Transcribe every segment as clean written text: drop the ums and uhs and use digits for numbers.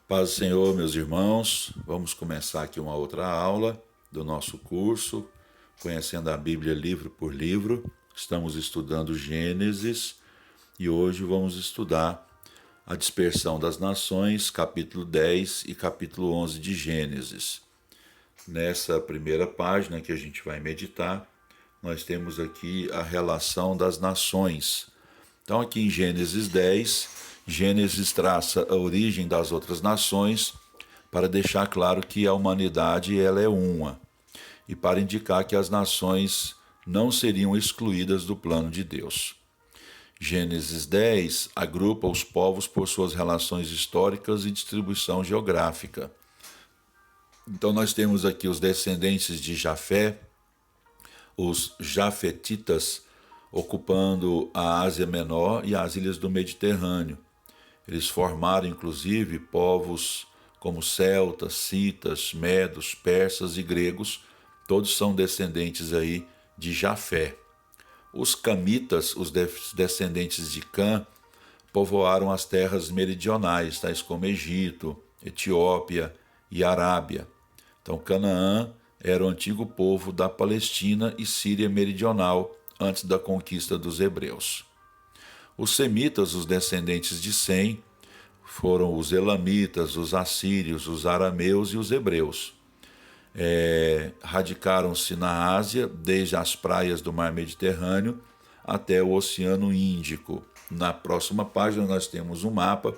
Paz do Senhor, meus irmãos. Vamos começar aqui uma outra aula do nosso curso, Conhecendo a Bíblia livro por livro. Estamos estudando Gênesis e hoje vamos estudar a dispersão das nações, capítulo 10 e capítulo 11 de Gênesis. Nessa primeira página que a gente vai meditar, nós temos aqui a relação das nações. Então, aqui em Gênesis 10, Gênesis traça a origem das outras nações para deixar claro que a humanidade ela é uma e para indicar que as nações não seriam excluídas do plano de Deus. Gênesis 10 agrupa os povos por suas relações históricas e distribuição geográfica. Então nós temos aqui os descendentes de Jafé, os Jafetitas, ocupando a Ásia Menor e as ilhas do Mediterrâneo. Eles formaram, inclusive, povos como celtas, citas, medos, persas e gregos, todos são descendentes aí de Jafé. Os camitas, os descendentes de Cã, povoaram as terras meridionais, tais como Egito, Etiópia e Arábia. Então, Canaã era o antigo povo da Palestina e Síria meridional, antes da conquista dos hebreus. Os semitas, os descendentes de Sem, foram os elamitas, os assírios, os arameus e os hebreus. Radicaram-se na Ásia, desde as praias do mar Mediterrâneo até o Oceano Índico. Na próxima página nós temos um mapa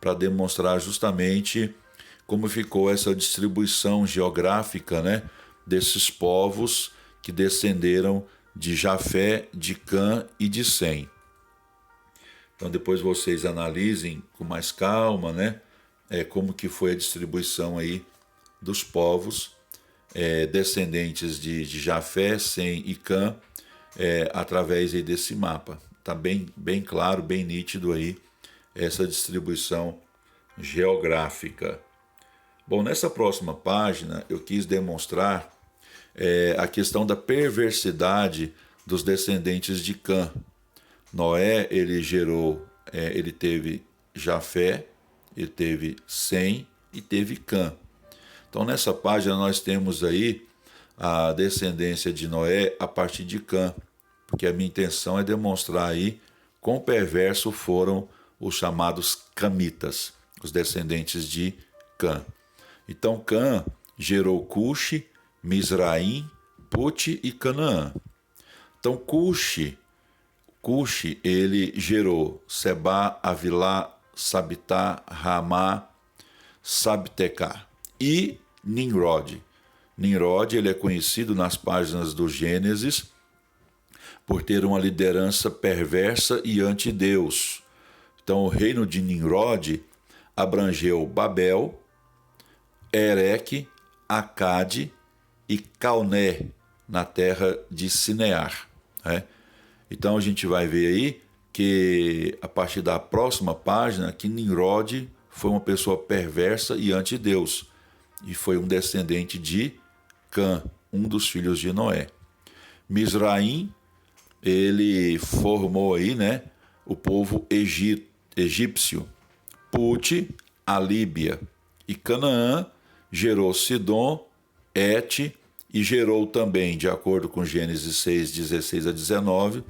para demonstrar justamente como ficou essa distribuição geográfica, desses povos que descenderam de Jafé, de Cã e de Sem. Então depois vocês analisem com mais calma, como que foi a distribuição aí dos povos descendentes de Jafé, Sem e Cã, através aí desse mapa. Está bem claro, bem nítido aí essa distribuição geográfica. Bom, nessa próxima página eu quis demonstrar a questão da perversidade dos descendentes de Cã. Noé, ele teve Jafé, ele teve Sem e teve Cã. Então nessa página nós temos aí a descendência de Noé a partir de Cã, porque a minha intenção é demonstrar aí quão perverso foram os chamados camitas, os descendentes de Cã. Então Cã gerou Cuxi, Mizraim, Put e Canaã. Então Cuxi, ele gerou Sebá, Avilá, Sabitá, Ramá, Sabtecá e Nimrod. Nimrod, ele é conhecido nas páginas do Gênesis por ter uma liderança perversa e anti-Deus. Então o reino de Nimrod abrangeu Babel, Ereque, Acade e Calné, na terra de Sinear. Então a gente vai ver aí que a partir da próxima página que Nimrod foi uma pessoa perversa e anti-Deus e foi um descendente de Cã, um dos filhos de Noé. Mizraim, ele formou aí, o povo egípcio. Put, a Líbia. E Canaã gerou Sidom, Et e gerou também, de acordo com Gênesis 6, 16 a 19,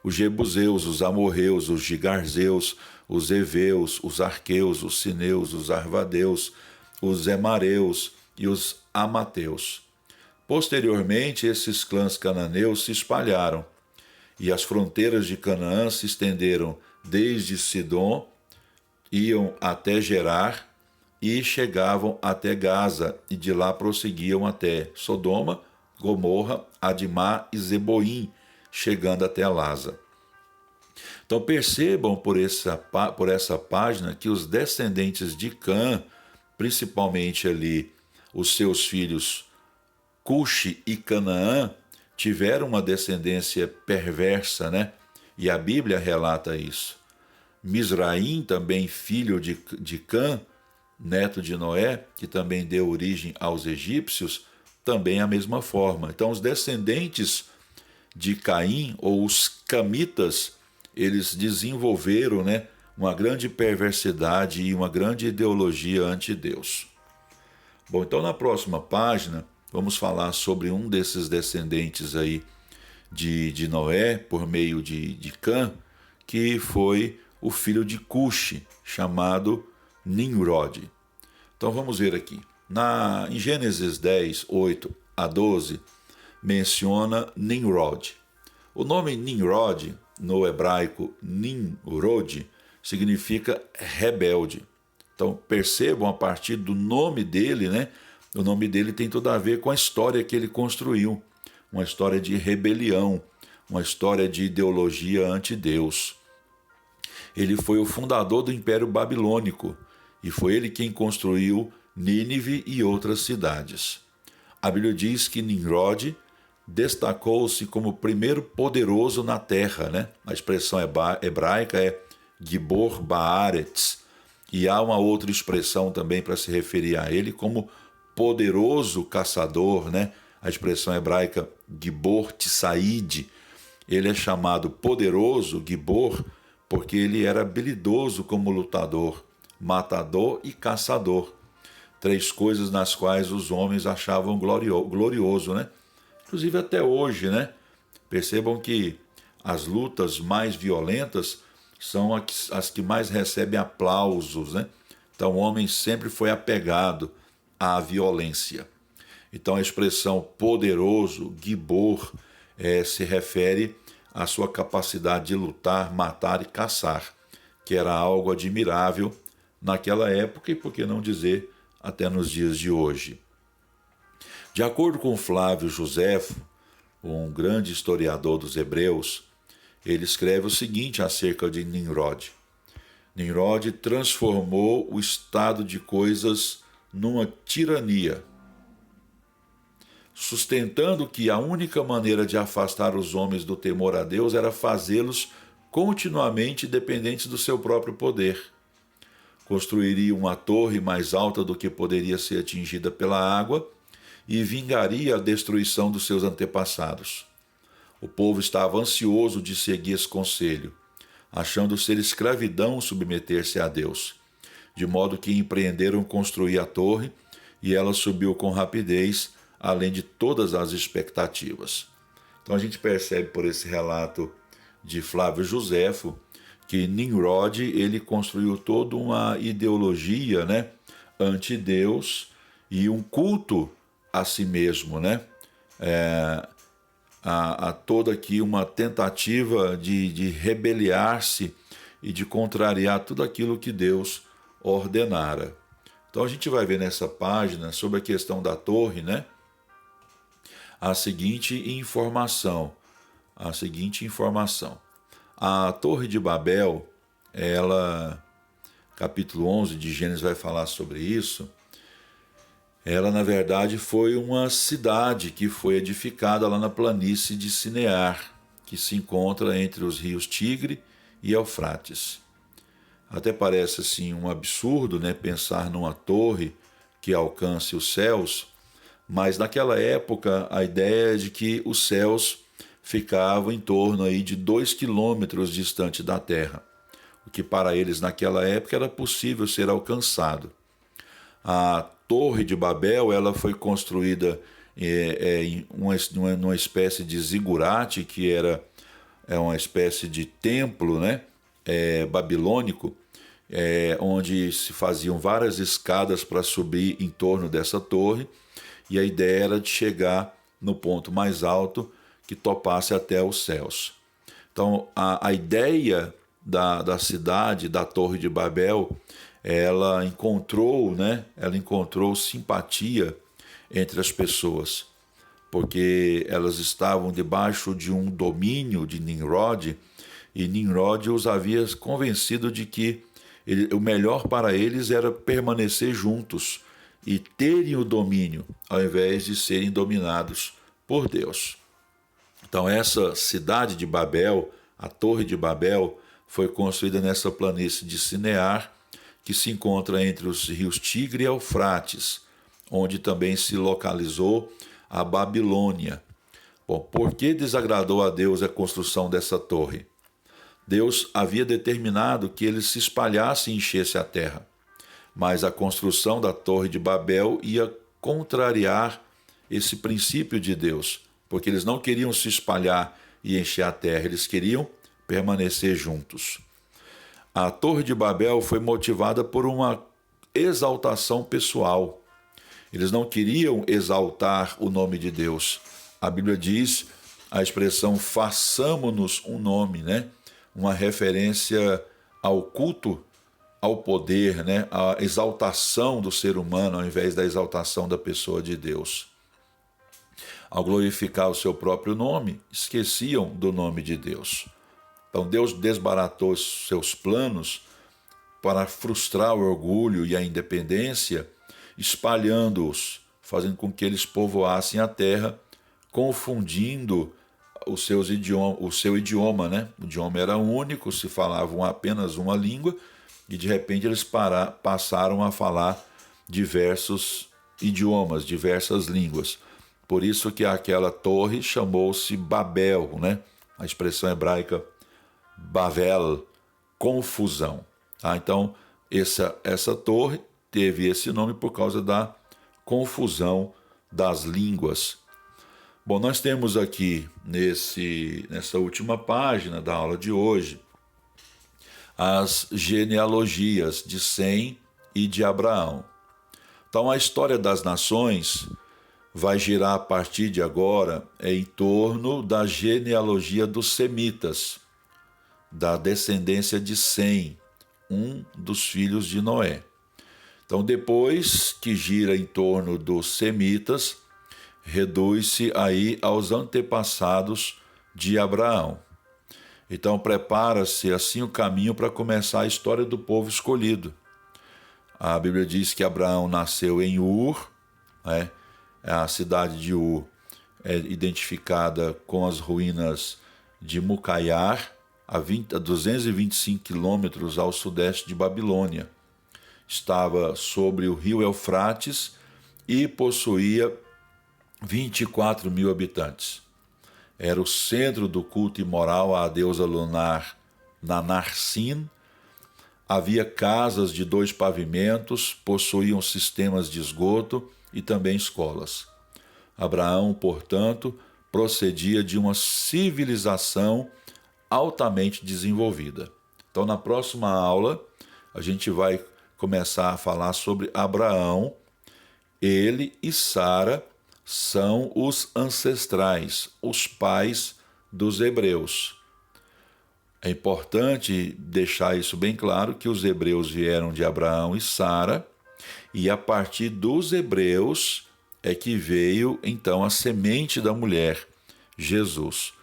os Jebuseus, os Amorreus, os Gigarzeus, os Eveus, os Arqueus, os Sineus, os Arvadeus, os Emareus e os Amateus. Posteriormente, esses clãs cananeus se espalharam e as fronteiras de Canaã se estenderam desde Sidom, iam até Gerar e chegavam até Gaza e de lá prosseguiam até Sodoma, Gomorra, Adimá e Zeboim, chegando até Lasa. Então percebam por essa página que os descendentes de Cã, principalmente ali os seus filhos Cuxi e Canaã, tiveram uma descendência perversa, E a Bíblia relata isso. Mizraim, também filho de Cã, neto de Noé, que também deu origem aos egípcios, também a mesma forma. Então os descendentes de Caim, ou os camitas, eles desenvolveram uma grande perversidade e uma grande ideologia anti-Deus. Bom, então na próxima página vamos falar sobre um desses descendentes aí de Noé, por meio de Cã, que foi o filho de Cuxi, chamado Nimrod. Então vamos ver aqui. Em Gênesis 10, 8 a 12, menciona Nimrod. O nome Nimrod, no hebraico Nimrod, significa rebelde. Então percebam a partir do nome dele, né? O nome dele tem tudo a ver com a história que ele construiu. Uma história de rebelião, uma história de ideologia anti-Deus. Ele foi o fundador do Império Babilônico e foi ele quem construiu Nínive e outras cidades. A Bíblia diz que Nimrod destacou-se como o primeiro poderoso na terra, né? A expressão hebraica é Gibor Baaretz, e há uma outra expressão também para se referir a ele como poderoso caçador, né? A expressão hebraica Gibor Tsaid. Ele é chamado poderoso Gibor porque ele era habilidoso como lutador, matador e caçador. Três coisas nas quais os homens achavam glorioso, né? Inclusive até hoje, né? Percebam que as lutas mais violentas são as que mais recebem aplausos, né? Então o homem sempre foi apegado à violência. Então a expressão poderoso, Gibor, se refere à sua capacidade de lutar, matar e caçar, que era algo admirável naquela época e, por que não dizer, até nos dias de hoje. De acordo com Flávio Joséfo, um grande historiador dos hebreus, ele escreve o seguinte acerca de Nimrod. Nimrod transformou o estado de coisas numa tirania, sustentando que a única maneira de afastar os homens do temor a Deus era fazê-los continuamente dependentes do seu próprio poder. Construiria uma torre mais alta do que poderia ser atingida pela água e vingaria a destruição dos seus antepassados. O povo estava ansioso de seguir esse conselho, achando ser escravidão submeter-se a Deus, de modo que empreenderam construir a torre e ela subiu com rapidez, além de todas as expectativas. Então a gente percebe por esse relato de Flávio Joséfo que Nimrod ele construiu toda uma ideologia, né, anti-Deus e um culto a si mesmo, né? A toda aqui uma tentativa de rebeliar-se e de contrariar tudo aquilo que Deus ordenara. Então a gente vai ver nessa página sobre a questão da torre, né? A seguinte informação. A Torre de Babel, capítulo 11 de Gênesis vai falar sobre isso. Ela, na verdade, foi uma cidade que foi edificada lá na planície de Sinear, que se encontra entre os rios Tigre e Eufrates. Até parece assim um absurdo, né, pensar numa torre que alcance os céus, mas naquela época a ideia é de que os céus ficavam em torno aí de 2 quilômetros distante da terra, o que para eles naquela época era possível ser alcançado. A Torre de Babel ela foi construída em uma espécie de zigurate, que era uma espécie de templo, né, babilônico, onde se faziam várias escadas para subir em torno dessa torre, e a ideia era de chegar no ponto mais alto que topasse até os céus. Então, a ideia da cidade, da Torre de Babel, ela encontrou simpatia entre as pessoas, porque elas estavam debaixo de um domínio de Nimrod, e Nimrod os havia convencido de que o melhor para eles era permanecer juntos e terem o domínio, ao invés de serem dominados por Deus. Então essa cidade de Babel, a Torre de Babel, foi construída nessa planície de Sinear, que se encontra entre os rios Tigre e Eufrates, onde também se localizou a Babilônia. Bom, por que desagradou a Deus a construção dessa torre? Deus havia determinado que eles se espalhassem e enchessem a terra. Mas a construção da Torre de Babel ia contrariar esse princípio de Deus, porque eles não queriam se espalhar e encher a terra, eles queriam permanecer juntos. A Torre de Babel foi motivada por uma exaltação pessoal. Eles não queriam exaltar o nome de Deus. A Bíblia diz a expressão façamo-nos um nome, né? Uma referência ao culto, ao poder, né? A exaltação do ser humano ao invés da exaltação da pessoa de Deus. Ao glorificar o seu próprio nome, esqueciam do nome de Deus. Então Deus desbaratou seus planos para frustrar o orgulho e a independência, espalhando-os, fazendo com que eles povoassem a terra, confundindo o seu idioma, né? O idioma era único, se falavam apenas uma língua, e de repente eles passaram a falar diversos idiomas, diversas línguas. Por isso que aquela torre chamou-se Babel, né? A expressão hebraica Bavel, confusão. Então, essa torre teve esse nome por causa da confusão das línguas. Bom, nós temos aqui nessa última página da aula de hoje as genealogias de Sem e de Abraão. Então, a história das nações vai girar a partir de agora em torno da genealogia dos semitas, da descendência de Sem, um dos filhos de Noé. Então, depois que gira em torno dos semitas, reduz-se aí aos antepassados de Abraão. Então, prepara-se assim o caminho para começar a história do povo escolhido. A Bíblia diz que Abraão nasceu em Ur, né? A cidade de Ur é identificada com as ruínas de Mucaiar, a 225 quilômetros ao sudeste de Babilônia. Estava sobre o rio Eufrates e possuía 24 mil habitantes. Era o centro do culto imoral à deusa lunar Nanarsin. Havia casas de 2 pavimentos, possuíam sistemas de esgoto e também escolas. Abraão, portanto, procedia de uma civilização altamente desenvolvida. Então, na próxima aula, a gente vai começar a falar sobre Abraão. Ele e Sara são os ancestrais, os pais dos hebreus. É importante deixar isso bem claro, que os hebreus vieram de Abraão e Sara, e a partir dos hebreus é que veio, então, a semente da mulher, Jesus.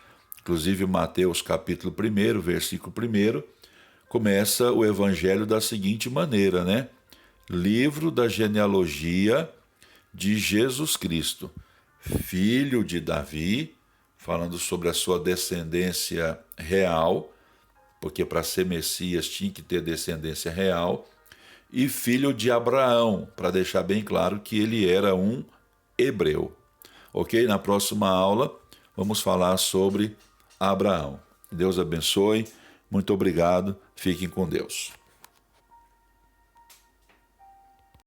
Inclusive, Mateus capítulo 1, versículo 1, começa o evangelho da seguinte maneira, né? Livro da genealogia de Jesus Cristo, filho de Davi, falando sobre a sua descendência real, porque para ser Messias tinha que ter descendência real, e filho de Abraão, para deixar bem claro que ele era um hebreu. Ok? Na próxima aula vamos falar sobre Abraão. Deus abençoe, muito obrigado, fiquem com Deus.